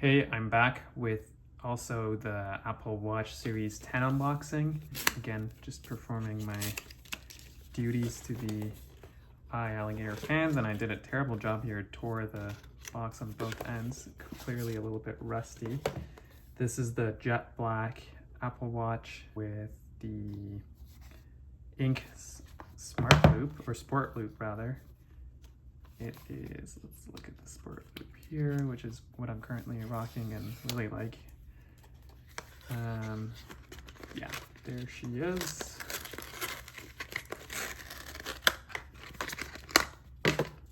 Hey, I'm back with also the Apple Watch Series 10 unboxing. Again, just performing my duties to the iAlligator fans, and I did a terrible job here. Tore the box on both ends, clearly a little bit rusty. This is the jet black Apple Watch with the ink smart loop, or sport loop rather. It is, let's look at the sport loop here, which is what I'm currently rocking and really like. Yeah, there she is.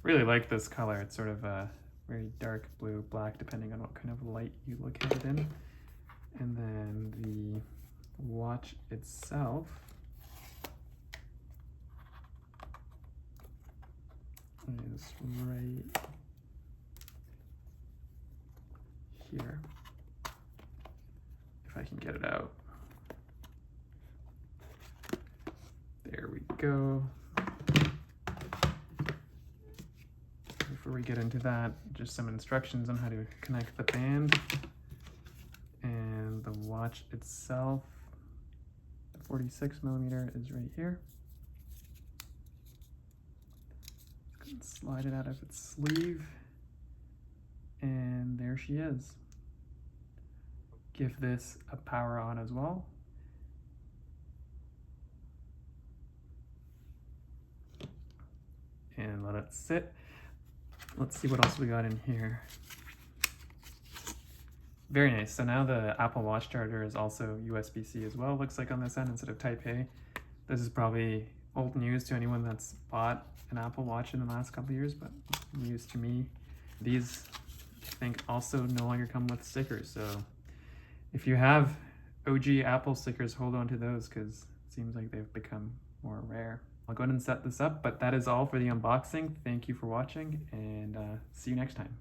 Really like this color. It's sort of a very dark blue, black, depending on what kind of light you look at it in. And then the watch itself is right here, if I can get it out. There we go. Before we get into that, just some instructions on how to connect the band and the watch itself. The 46mm is right here. Slide it out of its sleeve, and there she is. Give this a power on as well. And let it sit. Let's see what else we got in here. Very nice. So now the Apple Watch charger is also USB-C as well, looks like on this end instead of Type-A. This is probably old news to anyone that's bought an Apple Watch in the last couple of years, but news to me. These, I think, also no longer come with stickers. So if you have OG Apple stickers, hold on to those because it seems like they've become more rare. I'll go ahead and set this up, but that is all for the unboxing. Thank you for watching, and see you next time.